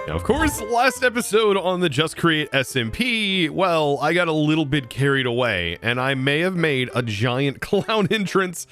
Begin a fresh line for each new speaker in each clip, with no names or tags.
Now, of course, last episode on the Just Create SMP, well, I got a little bit carried away, and I may have made a giant clown entrance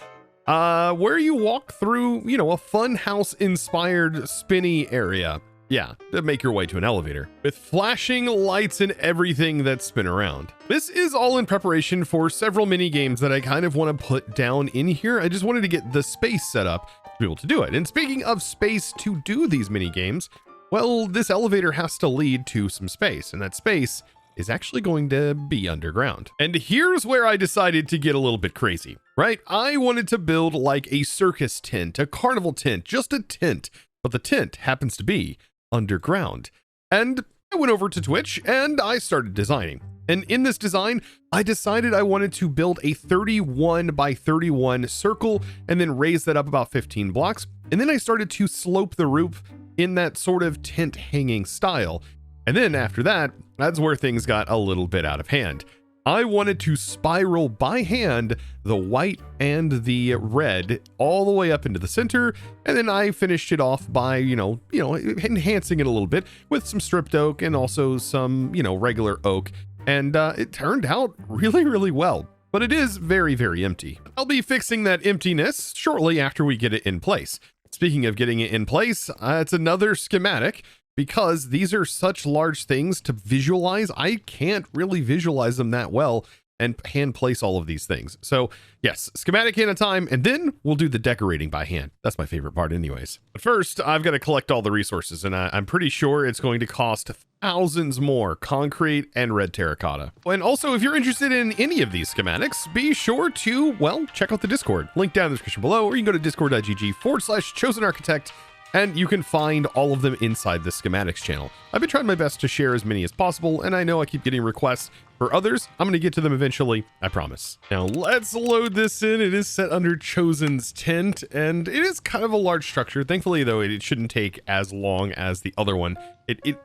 where you walk through, you know, a fun house-inspired spinny area. Yeah, to make your way to an elevator with flashing lights and everything that spin around. This is all in preparation for several mini games that I kind of want to put down in here. I just wanted to get the space set up to be able to do it. And speaking of space to do these mini games, well, this elevator has to lead to some space, and that space is actually going to be underground. And here's where I decided to get a little bit crazy, right? I wanted to build like a circus tent, a carnival tent, just a tent, but the tent happens to be underground. And I went over to Twitch and I started designing. And in this design, I decided I wanted to build a 31 by 31 circle and then raise that up about 15 blocks. And then I started to slope the roof in that sort of tent hanging style. And then after that, that's where things got a little bit out of hand. I wanted to spiral by hand the white and the red all the way up into the center, and then I finished it off by, you know, enhancing it a little bit with some stripped oak and also some, regular oak, and it turned out really, really well. But it is very, very empty. I'll be fixing that emptiness shortly after we get it in place. Speaking of getting it in place, it's another schematic. Because these are such large things to visualize, I can't really visualize them that well and hand place all of these things. So yes, schematic at a time, and then we'll do the decorating by hand. That's my favorite part anyways. But first, I've got to collect all the resources, and I'm pretty sure it's going to cost thousands more concrete and red terracotta. And also, if you're interested in any of these schematics, be sure to, well, check out the Discord. Link down in the description below, or you can go to discord.gg/ChosenArchitect. And you can find all of them inside the schematics channel. I've been trying my best to share as many as possible, and I know I keep getting requests for others. I'm going to get to them eventually, I promise. Now let's load this in. It is set under Chosen's tent, and it is kind of a large structure. Thankfully, though, it shouldn't take as long as the other one. It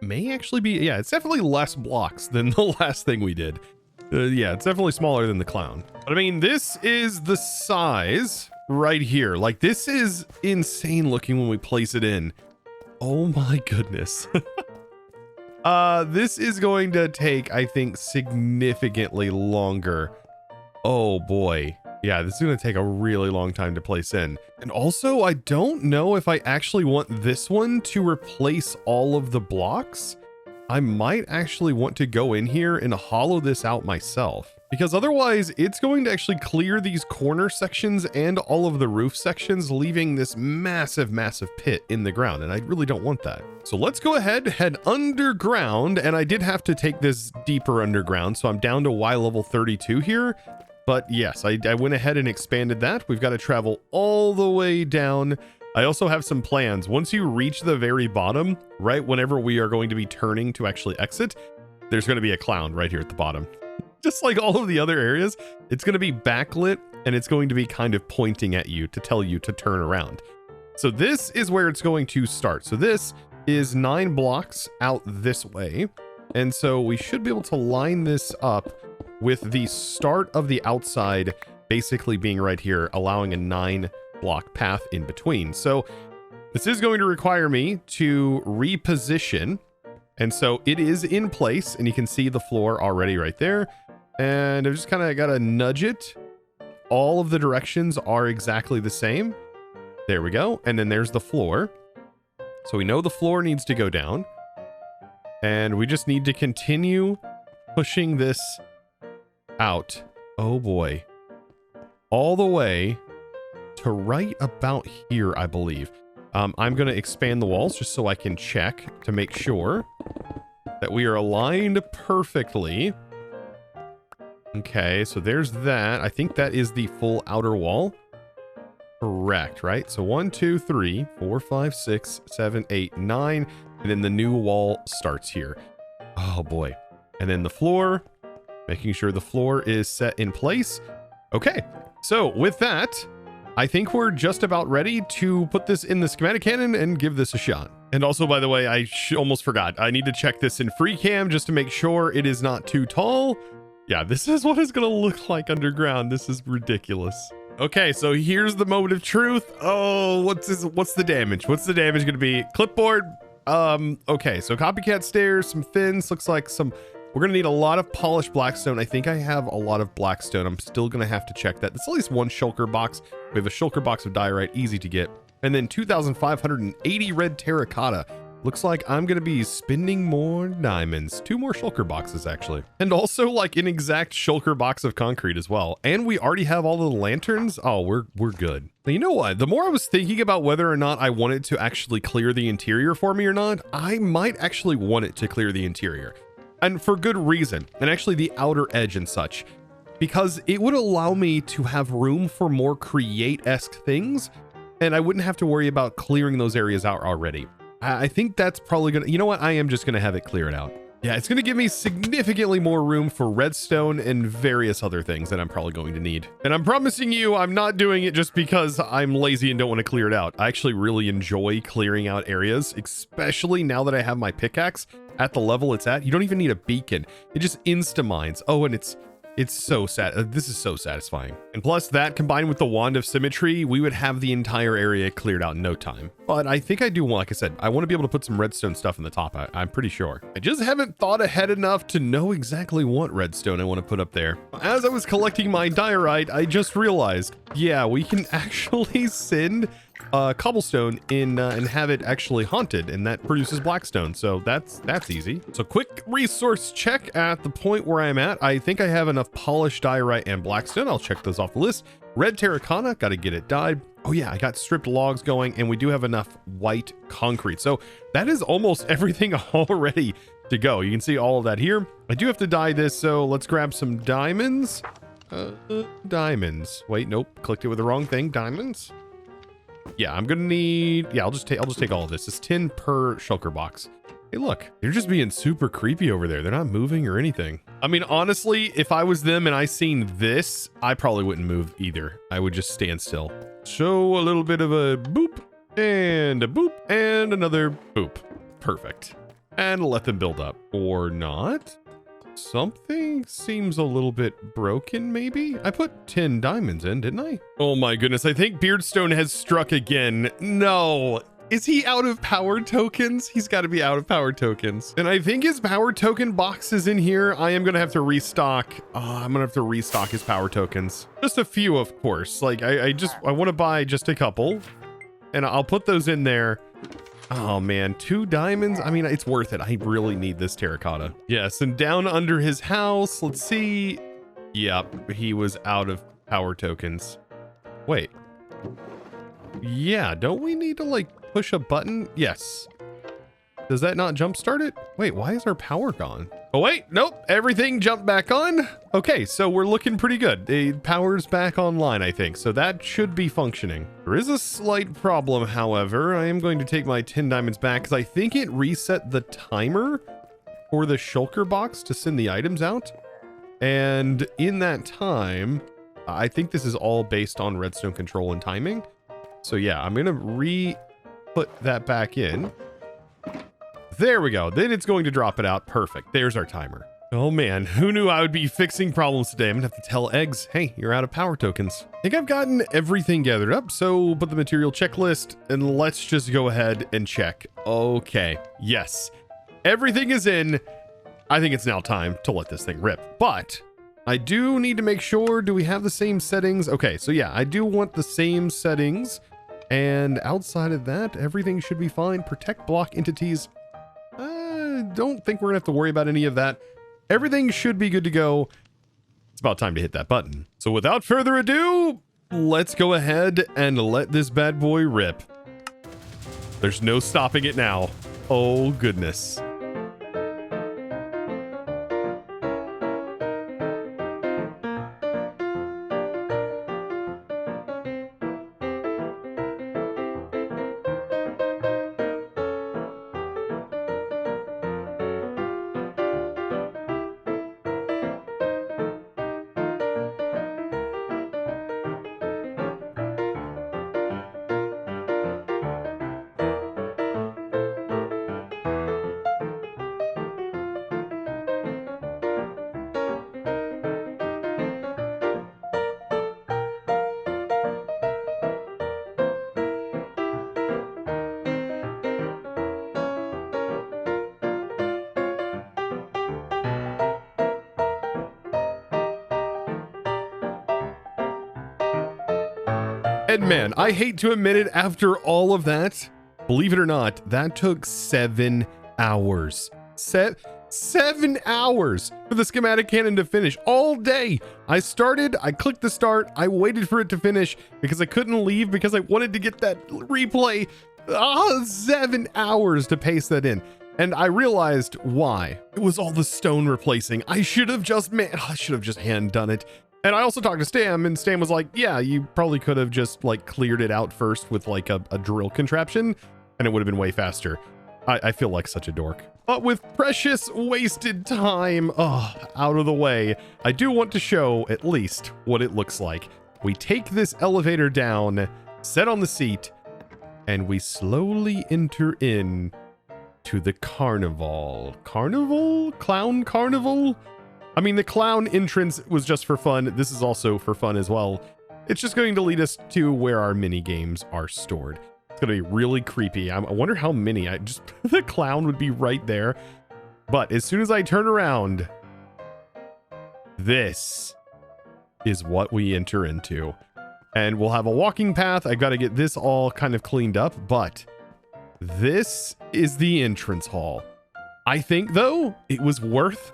may actually be, yeah, it's definitely less blocks than the last thing we did. Yeah, it's definitely smaller than the clown. But I mean, this is the size right here. Like, this is insane looking when we place it in. Oh my goodness. This is going to take, I think, significantly longer. Oh boy. Yeah, this is going to take a really long time to place in. And also, I don't know if I actually want this one to replace all of the blocks. I might actually want to go in here and hollow this out myself, because otherwise it's going to actually clear these corner sections and all of the roof sections, leaving this massive, massive pit in the ground. And I really don't want that. So let's go ahead, head underground. And I did have to take this deeper underground. So I'm down to Y level 32 here. But yes, I went ahead and expanded that. We've got to travel all the way down. I also have some plans. Once you reach the very bottom, right whenever we are going to be turning to actually exit, there's going to be a clown right here at the bottom. Just like all of the other areas, it's going to be backlit and it's going to be kind of pointing at you to tell you to turn around. So this is where it's going to start. So this is 9 blocks out this way. And so we should be able to line this up with the start of the outside basically being right here, allowing a 9 block path in between. So this is going to require me to reposition. And so it is in place, and you can see the floor already right there. And I've just kind of got to nudge it. All of the directions are exactly the same. There we go. And then there's the floor. So we know the floor needs to go down. And we just need to continue pushing this out. Oh boy. All the way to right about here, I believe. I'm going to expand the walls just so I can check to make sure that we are aligned perfectly. Okay, so there's that. I think that is the full outer wall. Correct, right? So 1, 2, 3, 4, 5, 6, 7, 8, 9. And then the new wall starts here. Oh boy. And then the floor, making sure the floor is set in place. Okay, so with that, I think we're just about ready to put this in the schematic cannon and give this a shot. And also, by the way, I almost forgot. I need to check this in free cam just to make sure it is not too tall. Yeah, this is what it's going to look like underground. This is ridiculous. Okay, so here's the moment of truth. Oh, what's the damage? What's the damage going to be? Clipboard, Okay, so copycat stairs, some fins, looks like some, we're gonna need a lot of polished blackstone. I think I have a lot of blackstone. I'm still gonna have to check that. There's at least one shulker box. We have a shulker box of diorite, easy to get. And then 2,580 red terracotta. Looks like I'm gonna be spending more diamonds. 2 more shulker boxes, actually. And also like an exact shulker box of concrete as well. And we already have all the lanterns. Oh, we're good. Now, you know what? The more I was thinking about whether or not I wanted to actually clear the interior for me or not, I might actually want it to clear the interior. And for good reason. And actually the outer edge and such. Because it would allow me to have room for more create-esque things. And I wouldn't have to worry about clearing those areas out already. I think that's probably gonna, you know what? I am just gonna have it clear it out. Yeah, it's gonna give me significantly more room for redstone and various other things that I'm probably going to need. And I'm promising you, I'm not doing it just because I'm lazy and don't want to clear it out. I actually really enjoy clearing out areas, especially now that I have my pickaxe at the level it's at. You don't even need a beacon. It just insta-mines. Oh, and it's so sad. This is so satisfying. And plus that combined with the wand of symmetry, we would have the entire area cleared out in no time. But I think I do want, like I said, I want to be able to put some redstone stuff in the top. I'm pretty sure. I just haven't thought ahead enough to know exactly what redstone I want to put up there. As I was collecting my diorite, I just realized, yeah, we can actually send cobblestone in and have it actually haunted, and that produces blackstone. So that's easy. So quick resource check at the point where I'm at. I think I have enough polished diorite and blackstone. I'll check those off the list. Red terracotta, got to get it dyed. Oh yeah, I got stripped logs going, and we do have enough white concrete. So that is almost everything already to go. You can see all of that here. I do have to dye this, so let's grab some diamonds. Diamonds. Wait, nope, clicked it with the wrong thing. Diamonds. Yeah, I'm gonna need, yeah, I'll just take all of this. It's 10 per shulker box. Hey, look, they're just being super creepy over there. They're not moving or anything. I mean, honestly, if I was them and I seen this, I probably wouldn't move either. I would just stand still. Show a little bit of a boop and a boop and another boop. Perfect. And let them build up or not. Something seems a little bit broken, maybe? I put 10 diamonds in, didn't I? Oh my goodness, I think Beardstone has struck again. No. Is he out of power tokens? He's got to be out of power tokens. And I think his power token box is in here. I am going to have to restock. I'm going to have to restock his power tokens. Just a few, of course. Like, I want to buy just a couple. And I'll put those in there. Oh man, 2 diamonds. I mean, it's worth it. I really need this terracotta. Yes, and down under his house, let's see. Yep, he was out of power tokens. Wait. Yeah, don't we need to like push a button? Yes. Does that not jumpstart it? Wait, why is our power gone? Oh wait, nope, everything jumped back on. Okay, so we're looking pretty good. The power's back online, I think, so that should be functioning. There is a slight problem, however. I am going to take my 10 diamonds back because I think it reset the timer for the shulker box to send the items out. And in that time, I think this is all based on redstone control and timing. So yeah, I'm gonna put that back in. There we go. Then it's going to drop it out. Perfect. There's our timer. Oh man, who knew I would be fixing problems today? I'm gonna have to tell eggs, hey, you're out of power tokens. I think I've gotten everything gathered up, so put the material checklist and let's just go ahead and check. Okay, yes, everything is in. I think it's now time to let this thing rip, but I do need to make sure, do we have the same settings? Okay, so yeah, I do want the same settings, and outside of that, everything should be fine. Protect block entities. Don't think we're gonna have to worry about any of that. Everything should be good to go. It's about time to hit that button. So without further ado, let's go ahead and let this bad boy rip. There's no stopping it now. Oh goodness. And man, I hate to admit it, after all of that, believe it or not, that took 7 hours. 7 hours for the schematic cannon to finish all day. I started, I clicked the start, I waited for it to finish because I couldn't leave because I wanted to get that replay. 7 hours to paste that in. And I realized why. It was all the stone replacing. I should have just hand done it. And I also talked to Stam, and Stam was like, yeah, you probably could have just like cleared it out first with like a drill contraption, and it would have been way faster. I feel like such a dork. But with precious wasted time out of the way, I do want to show at least what it looks like. We take this elevator down, set on the seat, and we slowly enter in to the carnival. Clown carnival? I mean, the clown entrance was just for fun. This is also for fun as well. It's just going to lead us to where our mini games are stored. It's going to be really creepy. I wonder how many. The clown would be right there. But as soon as I turn around, this is what we enter into. And we'll have a walking path. I got to get this all kind of cleaned up, but this is the entrance hall. I think, though, it was worth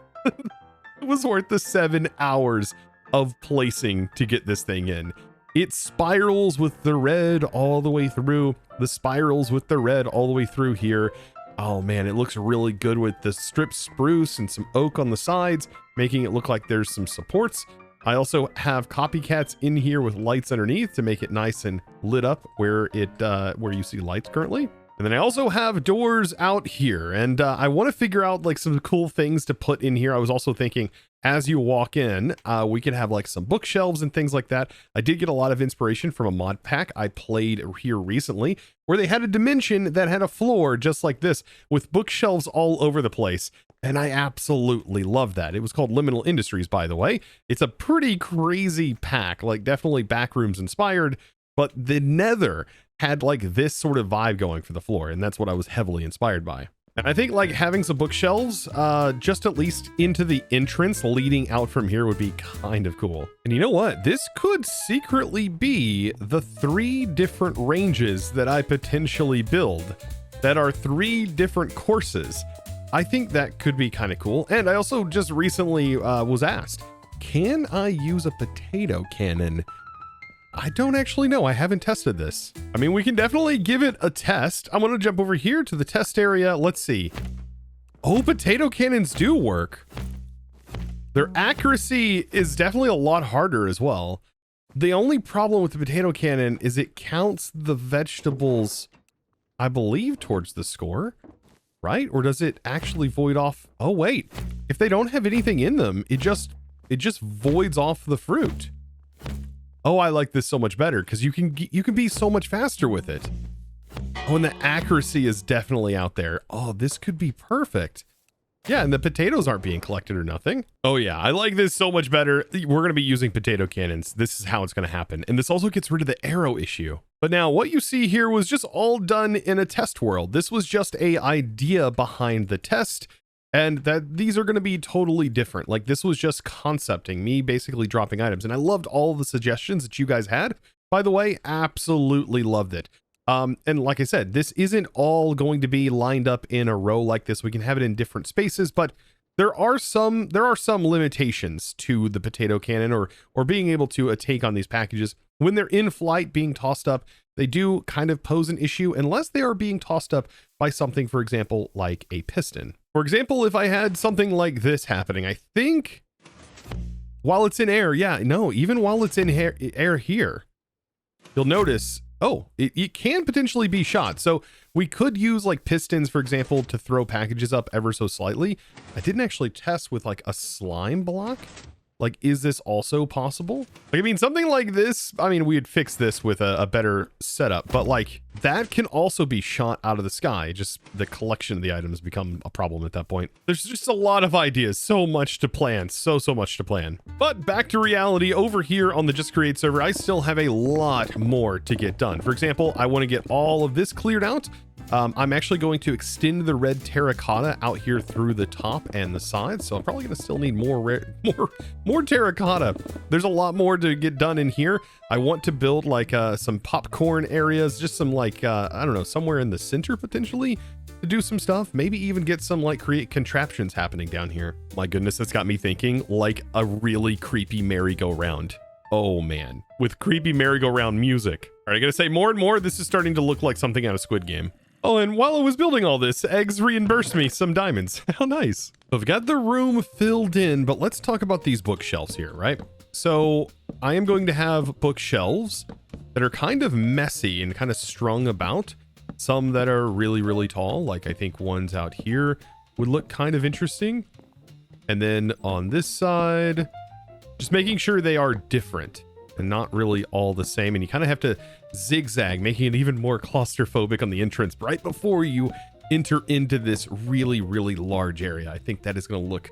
the 7 hours of placing to get this thing in. It spirals with the red all the way through. The spirals with the red all the way through here. Oh man, it looks really good with the stripped spruce and some oak on the sides, making it look like there's some supports. I also have copycats in here with lights underneath to make it nice and lit up where you see lights currently. And then I also have doors out here, and I want to figure out like some cool things to put in here. I was also thinking as you walk in, we could have like some bookshelves and things like that. I did get a lot of inspiration from a mod pack I played here recently where they had a dimension that had a floor just like this with bookshelves all over the place. And I absolutely love that. It was called Liminal Industries, by the way. It's a pretty crazy pack, like definitely Backrooms inspired, but the Nether had like this sort of vibe going for the floor, and that's what I was heavily inspired by. And I think like having some bookshelves just at least into the entrance leading out from here would be kind of cool. And you know what? This could secretly be the 3 different ranges that I potentially build that are 3 different courses. I think that could be kind of cool. And I also just recently was asked, can I use a potato cannon? I don't actually know. I haven't tested this. I mean, we can definitely give it a test. I'm going to jump over here to the test area. Let's see. Oh, potato cannons do work. Their accuracy is definitely a lot harder as well. The only problem with the potato cannon is it counts the vegetables, I believe, towards the score, right? Or does it actually void off? Oh, wait. If they don't have anything in them, it just voids off the fruit. Oh, I like this so much better because you can be so much faster with it. Oh, and the accuracy is definitely out there. Oh, this could be perfect. Yeah, and the potatoes aren't being collected or nothing. Oh yeah, I like this so much better. We're going to be using potato cannons. This is how it's going to happen. And this also gets rid of the arrow issue. But now what you see here was just all done in a test world. This was just an idea behind the test. And that these are going to be totally different. Like this was just concepting, me basically dropping items. And I loved all the suggestions that you guys had. By the way, absolutely loved it. And like I said, this isn't all going to be lined up in a row like this. We can have it in different spaces, but there are some limitations to the potato cannon or being able to take on these packages. When they're in flight being tossed up, they do kind of pose an issue unless they are being tossed up by something, for example, like a piston. For example, if I had something like this happening, I think while it's in air, yeah, no, even while it's in air here, you'll notice, oh, it can potentially be shot. So we could use like pistons, for example, to throw packages up ever so slightly. I didn't actually test with like a slime block. Like, is this also possible? Like, I mean, something like this, I mean, we'd fix this with a better setup, but like that can also be shot out of the sky. Just the collection of the items become a problem at that point. There's just a lot of ideas, so much to plan, so much to plan. But back to reality, over here on the Just Create server, I still have a lot more to get done. For example, I want to get all of this cleared out. I'm actually going to extend the red terracotta out here through the top and the sides. So I'm probably going to still need more terracotta. There's a lot more to get done in here. I want to build like some popcorn areas, just some like, I don't know, somewhere in the center potentially to do some stuff. Maybe even get some like create contraptions happening down here. My goodness, that's got me thinking like a really creepy merry-go-round. Oh man, with creepy merry-go-round music. All right, I gotta say more and more, this is starting to look like something out of Squid Game. Oh, and while I was building all this, eggs reimbursed me some diamonds. How nice. I've got the room filled in, but let's talk about these bookshelves here, right? So I am going to have bookshelves that are kind of messy and kind of strung about. Some that are really, really tall, like I think ones out here would look kind of interesting. And then on this side, just making sure they are different and not really all the same. And you kind of have to zigzag, making it even more claustrophobic on the entrance right before you enter into this really, really large area. I think that is going to look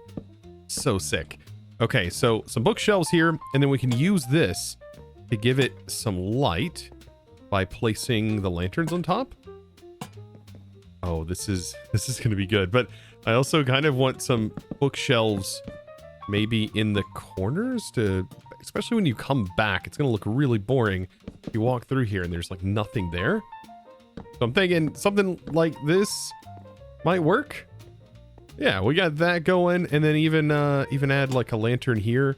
so sick. Okay, so some bookshelves here, and then we can use this to give it some light by placing the lanterns on top. Oh, this is going to be good. But I also kind of want some bookshelves maybe in the corners to, especially when you come back, it's going to look really boring. You walk through here and there's like nothing there. So I'm thinking something like this might work. Yeah, we got that going, and then even add like a lantern here,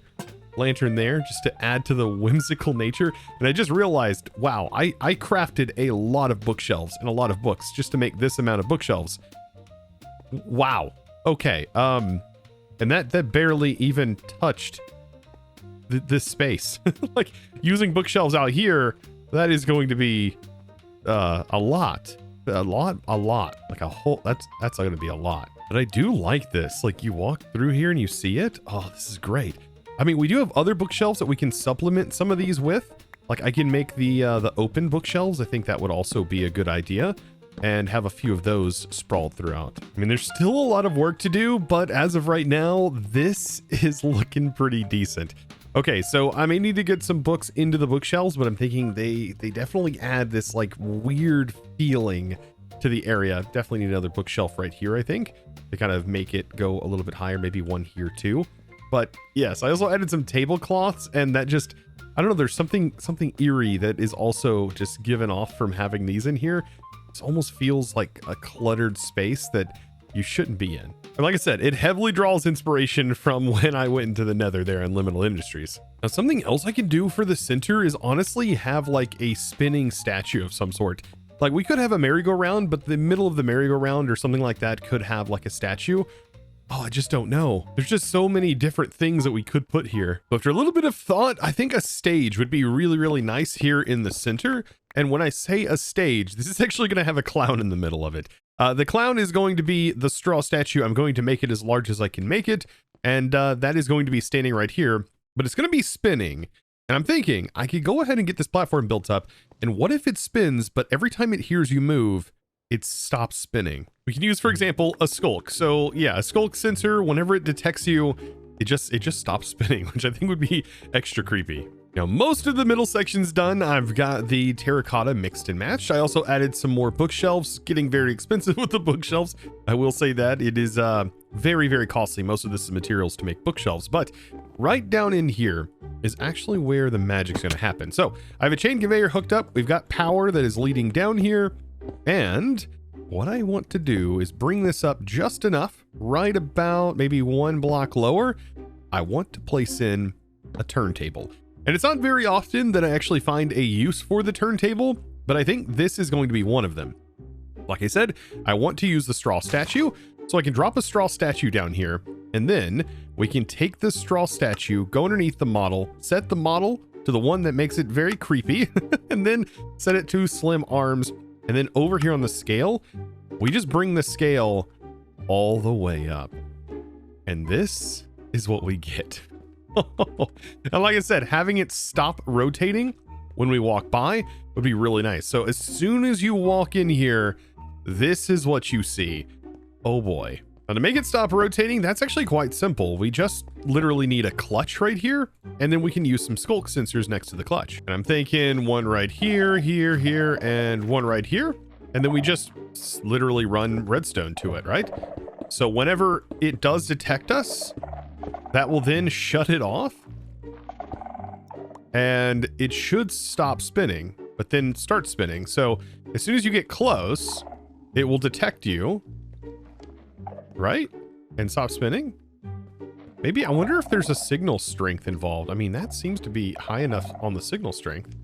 lantern there, just to add to the whimsical nature. And I just realized, wow, I crafted a lot of bookshelves and a lot of books just to make this amount of bookshelves. Wow. Okay. And that barely even touched this space. Like using bookshelves out here, that is going to be a lot, like a whole, that's going to be a lot. But I do like this. Like you walk through here and you see it. Oh, this is great. I mean, we do have other bookshelves that we can supplement some of these with. Like I can make the open bookshelves. I think that would also be a good idea, and have a few of those sprawled throughout. I mean, there's still a lot of work to do, but as of right now, this is looking pretty decent. Okay, so I may need to get some books into the bookshelves, but I'm thinking they definitely add this like weird feeling to the area. Definitely need another bookshelf right here, I think, to kind of make it go a little bit higher, maybe one here too. But yes, I also added some tablecloths, and that just, I don't know, there's something eerie that is also just given off from having these in here. It almost feels like a cluttered space that you shouldn't be in. And like I said, it heavily draws inspiration from when I went into the Nether there in Liminal Industries. Now, something else I can do for the center is honestly have like a spinning statue of some sort. Like we could have a merry-go-round, but the middle of the merry-go-round or something like that could have like a statue. Oh, I just don't know. There's just so many different things that we could put here. But after a little bit of thought, I think a stage would be really, really nice here in the center. And when I say a stage, this is actually going to have a clown in the middle of it. The clown is going to be the straw statue. I'm going to make it as large as I can make it. And that is going to be standing right here, but it's going to be spinning. And I'm thinking I could go ahead and get this platform built up. And what if it spins, but every time it hears you move, it stops spinning? We can use, for example, a skulk. So yeah, a skulk sensor, whenever it detects you, it just stops spinning, which I think would be extra creepy. Now, most of the middle section's done. I've got the terracotta mixed and matched. I also added some more bookshelves, getting very expensive with the bookshelves. I will say that it is very, very costly. Most of this is materials to make bookshelves, but right down in here is actually where the magic's going to happen. So I have a chain conveyor hooked up. We've got power that is leading down here. And what I want to do is bring this up just enough, right about maybe one block lower. I want to place in a turntable. And it's not very often that I actually find a use for the turntable, but I think this is going to be one of them. Like I said, I want to use the straw statue, so I can drop a straw statue down here, and then we can take this straw statue, go underneath the model, set the model to the one that makes it very creepy, and then set it to slim arms. And then over here on the scale, we just bring the scale all the way up. And this is what we get. And like I said, having it stop rotating when we walk by would be really nice. So as soon as you walk in here, this is what you see. Oh boy. Now to make it stop rotating, that's actually quite simple. We just literally need a clutch right here, and then we can use some skulk sensors next to the clutch. And I'm thinking one right here, here, and one right here. and then we just literally run redstone to it, right? So whenever it does detect us, that will then shut it off, and it should stop spinning, but then start spinning. So as soon as you get close, it will detect you, right? And stop spinning. Maybe, I wonder if there's a signal strength involved. I mean, that seems to be high enough on the signal strength.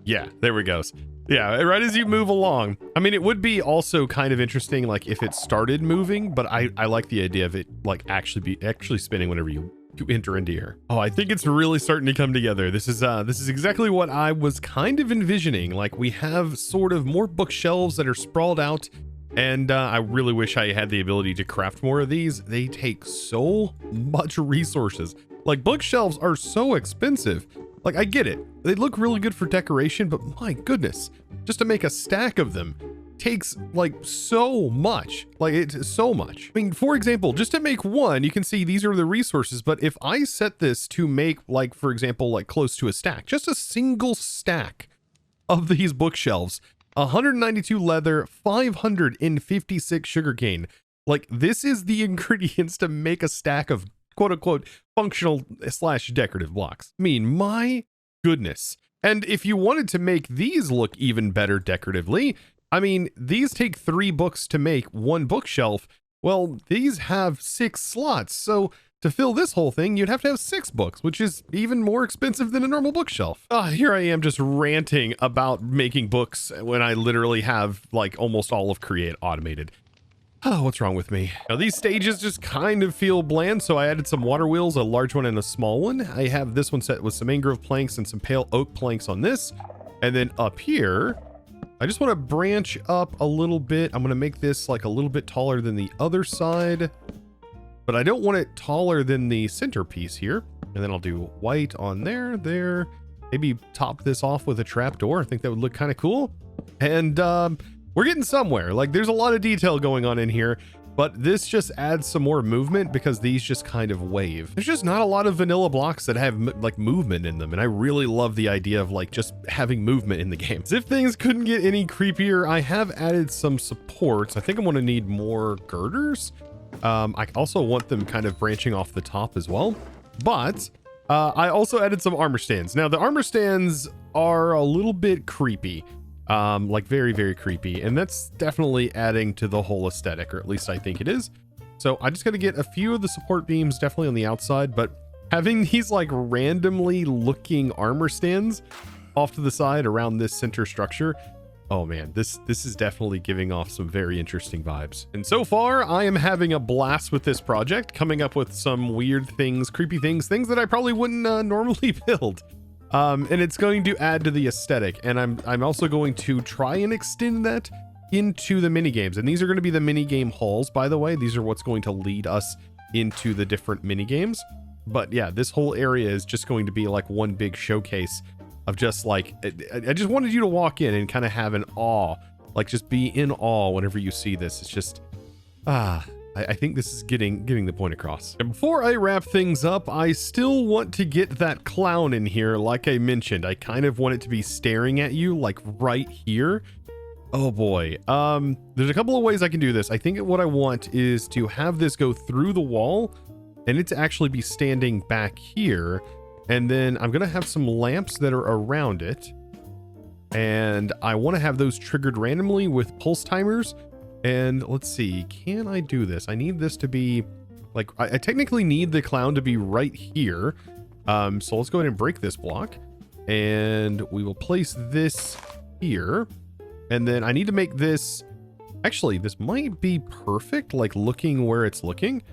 Yeah, there we go. Yeah, right as you move along. I mean, it would be also kind of interesting, like if it started moving, but I like the idea of it like actually spinning whenever you enter into here. Oh, I think it's really starting to come together. This is exactly what I was kind of envisioning. Like, we have sort of more bookshelves that are sprawled out, and I really wish I had the ability to craft more of these. They take so much resources. Like, bookshelves are so expensive. Like, I get it. They look really good for decoration, but my goodness, just to make a stack of them takes like so much. Like, it's so much. I mean, for example, just to make one, you can see these are the resources, but if I set this to make, like, for example, like close to a stack, just a single stack of these bookshelves, 192 leather, 556 sugarcane. Like, this is the ingredients to make a stack of quote unquote functional / decorative blocks. I mean, my goodness. And if you wanted to make these look even better decoratively, I mean, these take 3 books to make one bookshelf. Well, these have 6 slots. So to fill this whole thing, you'd have to have 6 books, which is even more expensive than a normal bookshelf. Here I am just ranting about making books when I literally have like almost all of Create automated. Oh, what's wrong with me? Now, these stages just kind of feel bland, so I added some water wheels, a large one and a small one. I have this one set with some mangrove planks and some pale oak planks on this. And then up here, I just want to branch up a little bit. I'm going to make this like a little bit taller than the other side, but I don't want it taller than the centerpiece here. And then I'll do white on there. Maybe top this off with a trapdoor. I think that would look kind of cool. And we're getting somewhere. Like, there's a lot of detail going on in here, but this just adds some more movement because these just kind of wave. There's just not a lot of vanilla blocks that have like movement in them, and I really love the idea of like just having movement in the game. As if things couldn't get any creepier, I have added some supports. I think I'm going to need more girders. I also want them kind of branching off the top as well, but I also added some armor stands. Now, the armor stands are a little bit creepy. Like very, very creepy. And that's definitely adding to the whole aesthetic, or at least I think it is. So I just got to get a few of the support beams definitely on the outside, but having these like randomly looking armor stands off to the side around this center structure. Oh man, this is definitely giving off some very interesting vibes. And so far I am having a blast with this project, coming up with some weird things, creepy things that I probably wouldn't normally build. And it's going to add to the aesthetic, and I'm also going to try and extend that into the mini games. And these are going to be the mini game halls, by the way. These are what's going to lead us into the different mini games. But yeah, this whole area is just going to be like one big showcase of just like, I just wanted you to walk in and kind of have an awe, like just be in awe whenever you see this. It's just, I think this is getting the point across. And before I wrap things up, I still want to get that clown in here. Like I mentioned, I kind of want it to be staring at you like right here. Oh boy. There's a couple of ways I can do this. I think what I want is to have this go through the wall and it to actually be standing back here. And then I'm going to have some lamps that are around it. And I want to have those triggered randomly with pulse timers. And let's see, can I do this? I need this to be like, I technically need the clown to be right here. So let's go ahead and break this block and we will place this here. And then I need to make this, actually, this might be perfect, like looking where it's looking.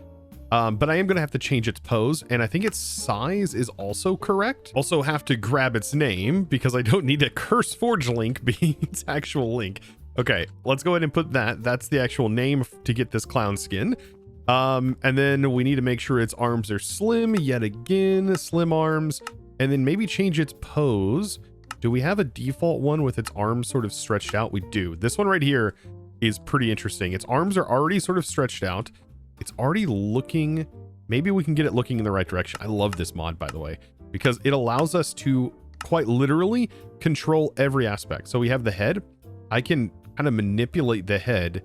But I am going to have to change its pose, and I think its size is also correct. Also have to grab its name because I don't need a curse forge link being its actual link. Okay, let's go ahead and put that. That's the actual name to get this clown skin. And then we need to make sure its arms are slim yet again, slim arms, and then maybe change its pose. Do we have a default one with its arms sort of stretched out? We do. This one right here is pretty interesting. Its arms are already sort of stretched out. It's already looking, maybe we can get it looking in the right direction. I love this mod, by the way, because it allows us to quite literally control every aspect. So we have the head. I can kind of manipulate the head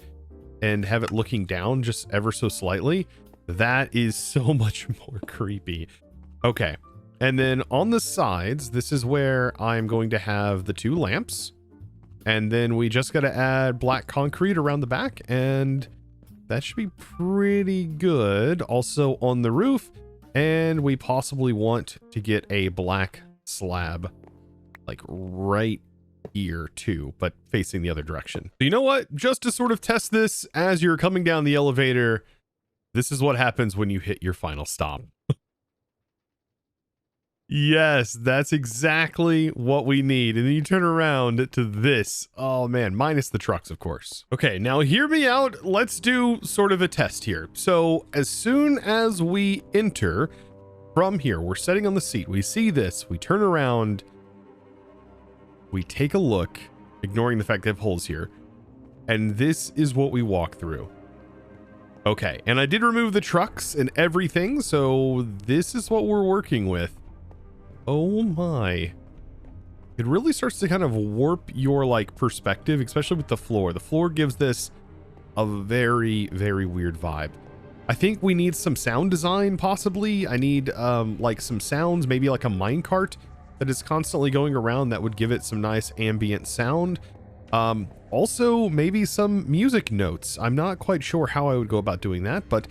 and have it looking down just ever so slightly, that is so much more creepy. Okay. And then on the sides, this is where I'm going to have the 2 lamps. And then we just got to add black concrete around the back, and that should be pretty good. Also on the roof, and we possibly want to get a black slab like right here too, but facing the other direction. So you know what? Just to sort of test this as you're coming down the elevator, this is what happens when you hit your final stop. Yes, that's exactly what we need. And then you turn around to this. Oh man, minus the trucks, of course. Okay, now hear me out. Let's do sort of a test here. So as soon as we enter from here, we're sitting on the seat. We see this, we turn around, we take a look, ignoring the fact they have holes here. And this is what we walk through. Okay, and I did remove the trucks and everything, so this is what we're working with. Oh my. It really starts to kind of warp your like perspective, especially with the floor. The floor gives this a very, very weird vibe. I think we need some sound design, possibly. I need like some sounds, maybe like a minecart that is constantly going around that would give it some nice ambient sound. Also, maybe some music notes. I'm not quite sure how I would go about doing that, but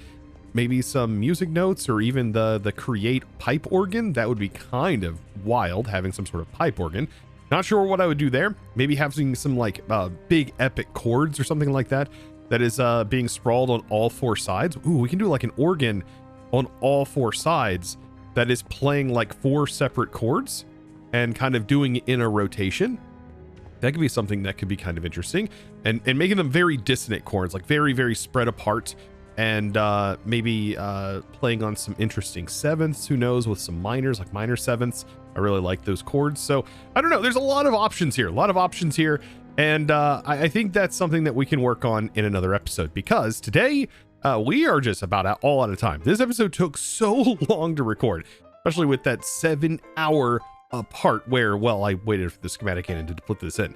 maybe some music notes or even the create pipe organ. That would be kind of wild, having some sort of pipe organ. Not sure what I would do there. Maybe having some like big epic chords or something like that that is being sprawled on all 4 sides. Ooh, we can do like an organ on all 4 sides that is playing like 4 separate chords and kind of doing it in a rotation. That could be something that could be kind of interesting, and making them very dissonant chords, like very, very spread apart, and maybe playing on some interesting 7ths, who knows, with some minors, like minor 7ths. I really like those chords. So I don't know, there's a lot of options here, and I think that's something that we can work on in another episode, because today we are just about all out of time. This episode took so long to record, especially with that 7-hour part where, well, I waited for the schematic in to put this in.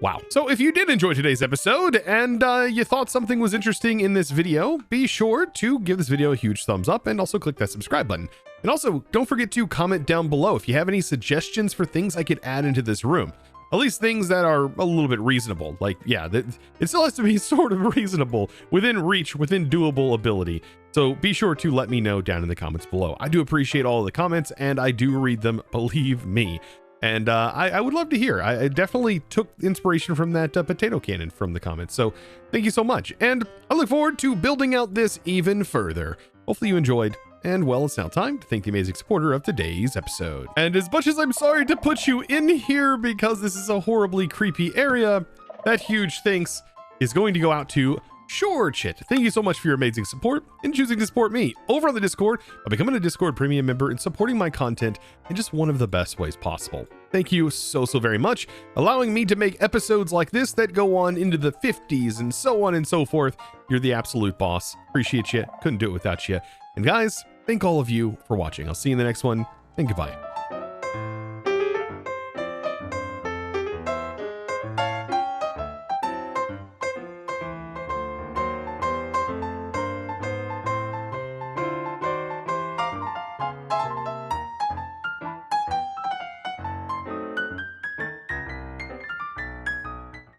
Wow. So if you did enjoy today's episode and you thought something was interesting in this video, be sure to give this video a huge thumbs up and also click that subscribe button. And also, don't forget to comment down below if you have any suggestions for things I could add into this room. At least things that are a little bit reasonable. Like, yeah, it still has to be sort of reasonable, within reach, within doable ability. So be sure to let me know down in the comments below. I do appreciate all of the comments, and I do read them, believe me. And I would love to hear. I definitely took inspiration from that potato cannon from the comments. So thank you so much. And I look forward to building out this even further. Hopefully you enjoyed. And well, it's now time to thank the amazing supporter of today's episode. And as much as I'm sorry to put you in here because this is a horribly creepy area, that huge thanks is going to go out to ChosenArchitect. Thank you so much for your amazing support and choosing to support me over on the Discord by becoming a Discord premium member and supporting my content in just one of the best ways possible. Thank you so very much, allowing me to make episodes like this that go on into the 50s and so on and so forth. You're the absolute boss. Appreciate you. Couldn't do it without you. And guys, thank all of you for watching. I'll see you in the next one, and goodbye.